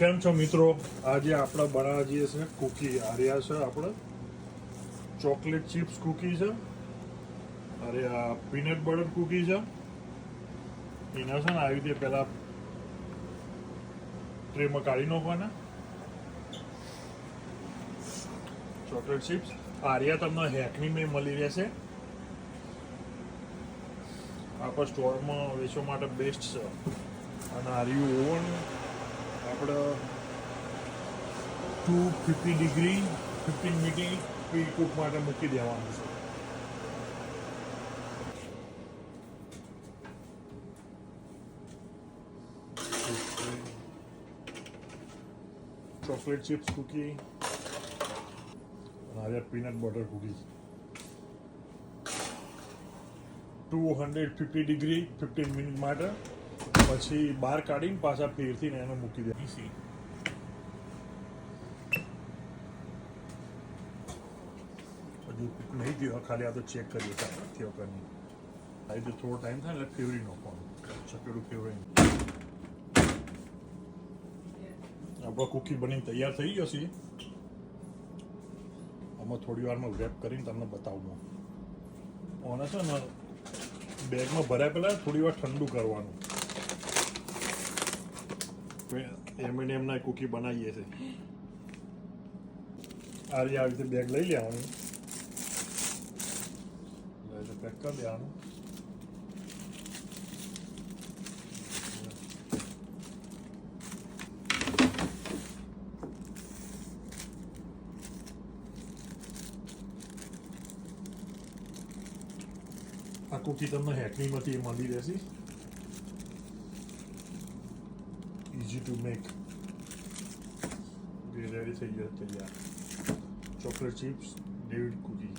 કેમ છો મિત્રો? આજે આપણે બનાવવા જઈએ છે કુકી. આર્યા છે આપણે ચોકલેટ ચિપ્સ કુકી છે. અરે આ પીનટ બટર કુકી છે. એના છે ને આવી રીતે પહેલા ટ્રેમાં કાઢી નાખવાના. ચોકલેટ ચિપ્સ આર્યા તમને હેકની મેં મળી રહેશે. આપણા સ્ટોરમાં વેચવા માટે બેસ્ટ છે. અને આર્યું ઓવન આપણે 250 ડિગ્રી 15 મિનિટ પ્રી કુક માટે મૂકી દેવાનું છે. ચોકલેટ ચિપ્સ કુકી અને peanut butter cookie 250 degree 15 minute માટે, પછી બહાર કાઢીને પાછા ફેરથી એને મૂકી દે. હજુ કુક નહીં થયો, ખાલી આ તો ચેક કરીએ થયો કે નહીં. આ રીતે થોડો ટાઈમ થાય એટલે ફેવરી નાખવાનું, ચપેડું ફેવરી. આપણો કુકી બનીને તૈયાર થઈ જશે. આમાં થોડી વારમાં રેપ કરીને તમને બતાવું. આને છે ને બેગમાં ભરાય પહેલાં થોડી વાર ઠંડુ કરવાનું. એમને એમના કુકી બનાવીએ છીએ. આ રીતે બેગ લઈ લેવાનું, પેક કરી દેવાનું. આ કુકી તમને હેકનીમાંથી મળી રહેશે. Easy to make. રેડી થઈ જાય તૈયાર. Chocolate chips David cookie.